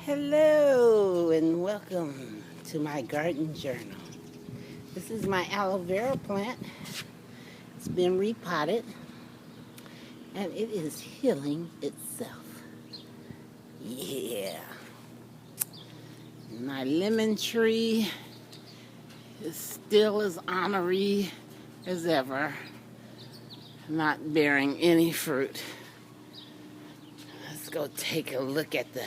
Hello and welcome to my garden journal. This is my aloe vera plant. It's been repotted and it is healing itself. Yeah. My lemon tree is still as ornery as ever, not bearing any fruit. Let's go take a look at the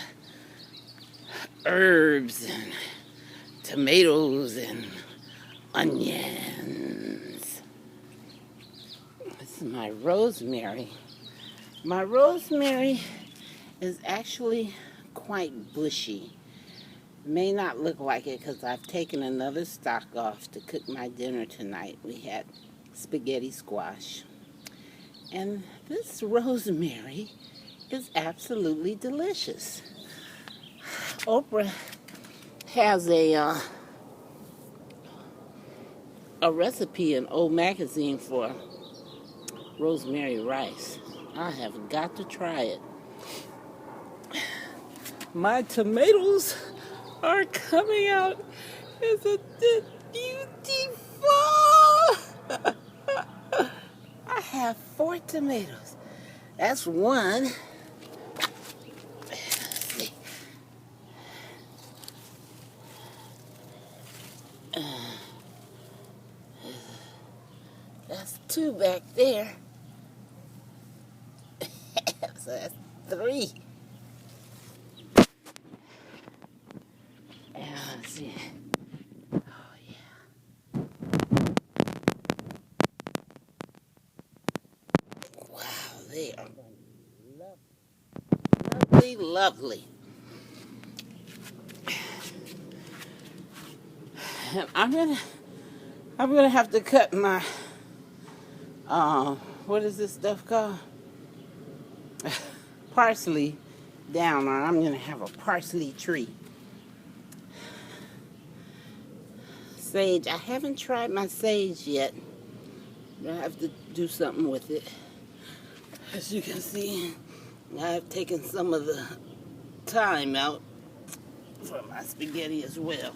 herbs and tomatoes and onions. This is my rosemary. My rosemary is actually quite bushy. It may not look like it because I've taken another stalk off to cook my dinner tonight. We had spaghetti squash. And this rosemary is absolutely delicious. Oprah has a recipe in Old Magazine for rosemary rice. I have got to try it. My tomatoes are coming out. Isn't it beautiful? I have 4 tomatoes. That's one. That's 2 back there. So that's 3. And let's see. Oh, yeah. Wow, they are lovely, lovely. And I'm gonna have to cut my what is this stuff called? Parsley down, or I'm gonna have a parsley tree. Sage, I haven't tried my sage yet. I have to do something with it. As you can see, I've taken some of the thyme out for my spaghetti as well.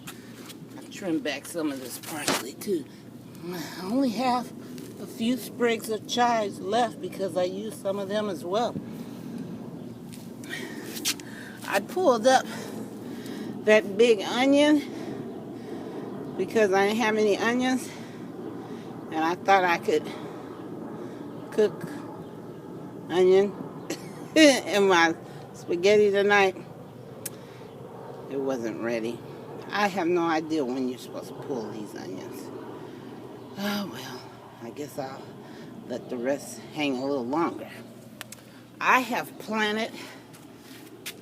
I've trimmed back some of this parsley too. I only have a few sprigs of chives left because I used some of them as well. I pulled up that big onion because I didn't have any onions, and I thought I could cook onion in my spaghetti tonight. It wasn't ready. I have no idea when you're supposed to pull these onions. Oh well, I guess I'll let the rest hang a little longer. I have planted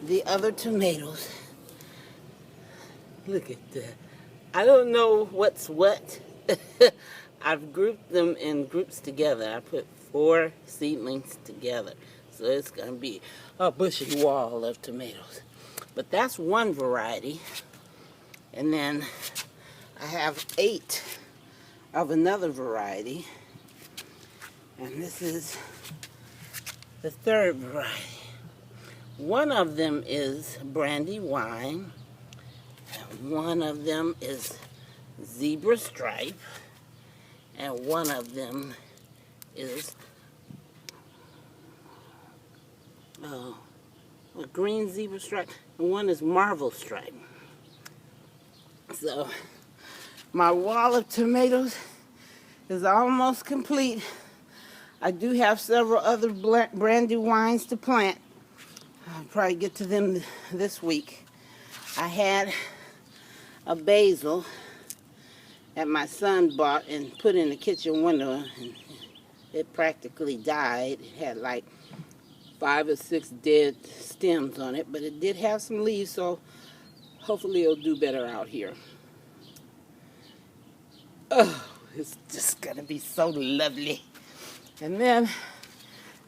the other tomatoes. Look at that. I don't know what's what. I've grouped them in groups together. I put 4 seedlings together. So it's going to be a bushy wall of tomatoes. But that's one variety. And then I have 8 of another variety. And this is the 3rd variety. One of them is Brandywine. And one of them is Zebra Stripe. And one of them is a green zebra stripe, and one is marvel stripe. So my wall of tomatoes is almost complete. I do have several other Brandywines to plant. I'll probably get to them this week. I had a basil that my son bought and put in the kitchen window, and it practically died. It had like 5 or 6 dead stems on it, but it did have some leaves, so hopefully it'll do better out here. Oh, it's just gonna be so lovely. And then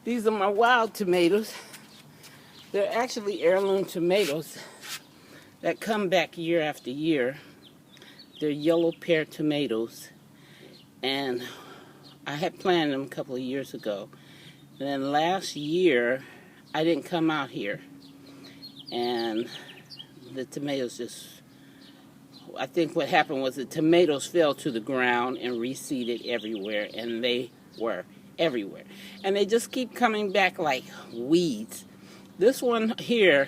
these are my wild tomatoes. They're actually heirloom tomatoes that come back year after year. They're yellow pear tomatoes, and I had planted them a couple of years ago. And then last year, I didn't come out here, and the tomatoes just, I think what happened was the tomatoes fell to the ground and reseeded everywhere, and they were everywhere. And they just keep coming back like weeds. This one here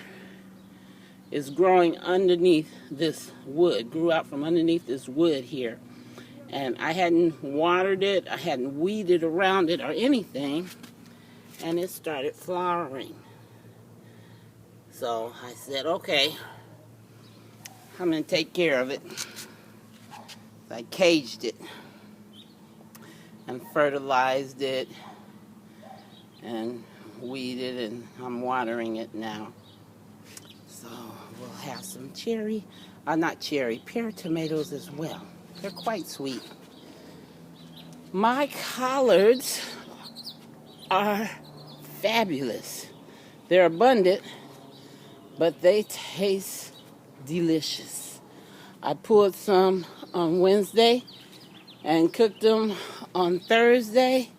is growing underneath this wood, grew out from underneath this wood here. And I hadn't watered it, I hadn't weeded around it or anything, and it started flowering. So I said, okay, I'm going to take care of it. I caged it and fertilized it and weeded, and I'm watering it now. So we'll have some pear tomatoes as well. They're quite sweet. My collards are fabulous. They're abundant, but they taste delicious. I pulled some on Wednesday and cooked them on Thursday.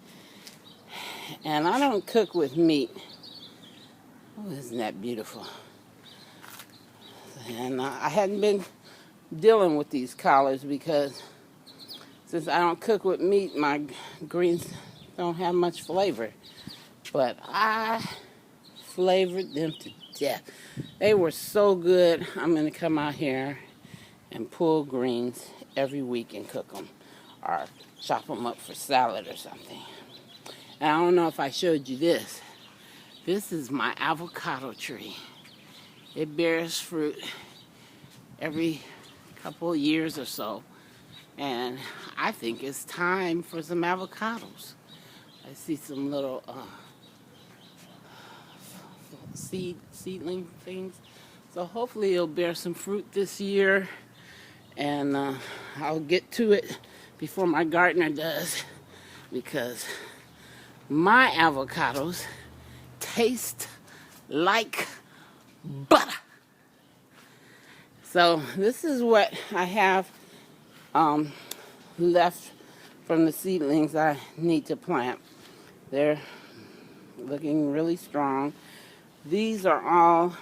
And I don't cook with meat. Oh, isn't that beautiful? And I hadn't been dealing with these collards because since I don't cook with meat, my greens don't have much flavor. But I flavored them to death. They were so good. I'm going to come out here and pull greens every week and cook them or chop them up for salad or something. And I don't know if I showed you this. This is my avocado tree. It bears fruit every couple of years or so. And I think it's time for some avocados. I see some little seedling things. So hopefully it'll bear some fruit this year. And I'll get to it before my gardener does, because my avocados taste like butter. So this is what I have left from the seedlings I need to plant. They're looking really strong. These are all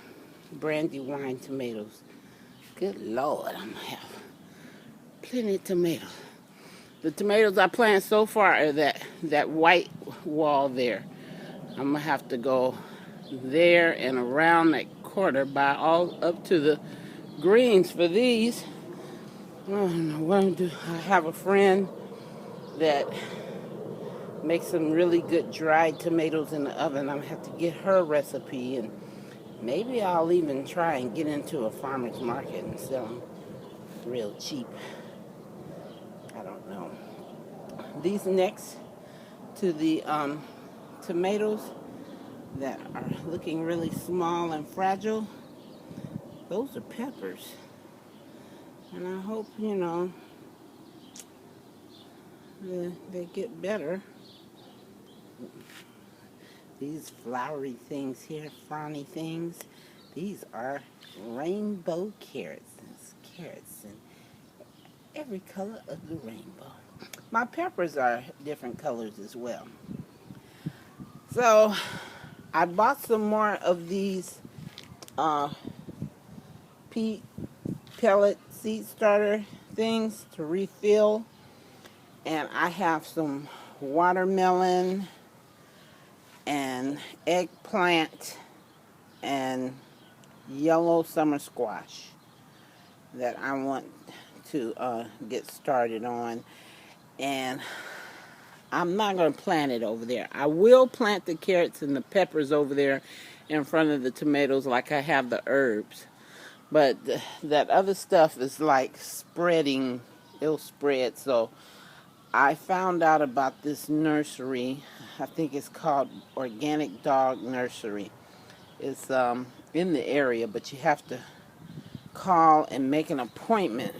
Brandywine tomatoes. Good Lord, I'm gonna have plenty of tomatoes. The tomatoes I planted so far are that white wall there. I'm gonna have to go there and around that corner by all up to the greens for these. I don't know what I'm gonna do. I have a friend that makes some really good dried tomatoes in the oven. I'm gonna have to get her recipe, and maybe I'll even try and get into a farmer's market and sell them real cheap. I don't know. These next to the tomatoes that are looking really small and fragile, those are peppers. And I hope, they get better. These flowery things here, frowny things, these are rainbow carrots. There's carrots in every color of the rainbow. My peppers are different colors as well. So I bought some more of these peat pellet seed starter things to refill. And I have some watermelon and eggplant and yellow summer squash that I want to get started on. And I'm not going to plant it over there. I will plant the carrots and the peppers over there in front of the tomatoes like I have the herbs. But that other stuff is like spreading. It'll spread. So I found out about this nursery. I think it's called Organic Dog Nursery. It's in the area, but you have to call and make an appointment.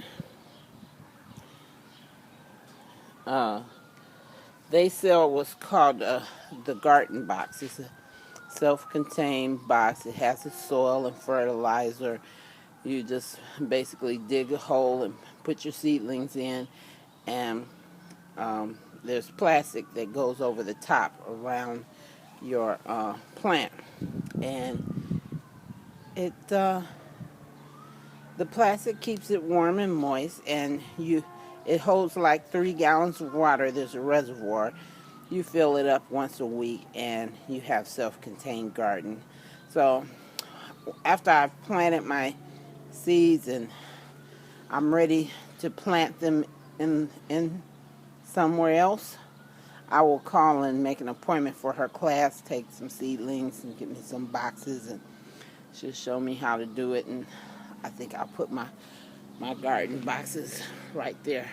They sell what's called the garden box. It's a self-contained box. It has the soil and fertilizer. You just basically dig a hole and put your seedlings in, and there's plastic that goes over the top around your plant, and it The plastic keeps it warm and moist, and it holds like 3 gallons of water. There's a reservoir. You fill it up once a week, and you have self-contained garden. So after I've planted my seeds and I'm ready to plant them in somewhere else, I will call and make an appointment for her class, take some seedlings and get me some boxes, and she'll show me how to do it. And I think I'll put my garden boxes right there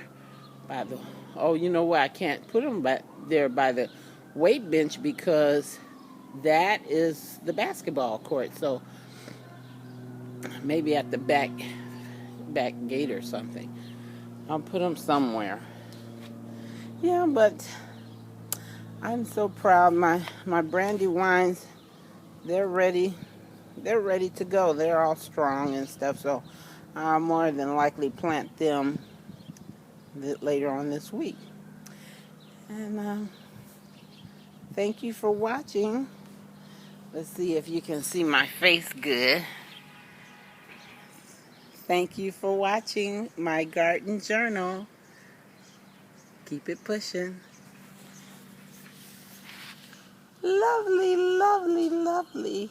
by the, oh, you know what, I can't put them back there by the weight bench because that is the basketball court. So maybe at the back gate or something. I'll put them somewhere. Yeah, but I'm so proud. My Brandywines, they're ready. They're ready to go. They're all strong and stuff. So I'll more than likely plant them later on this week. And thank you for watching. Let's see if you can see my face good. Thank you for watching my garden journal. Keep it pushing. Lovely, lovely, lovely.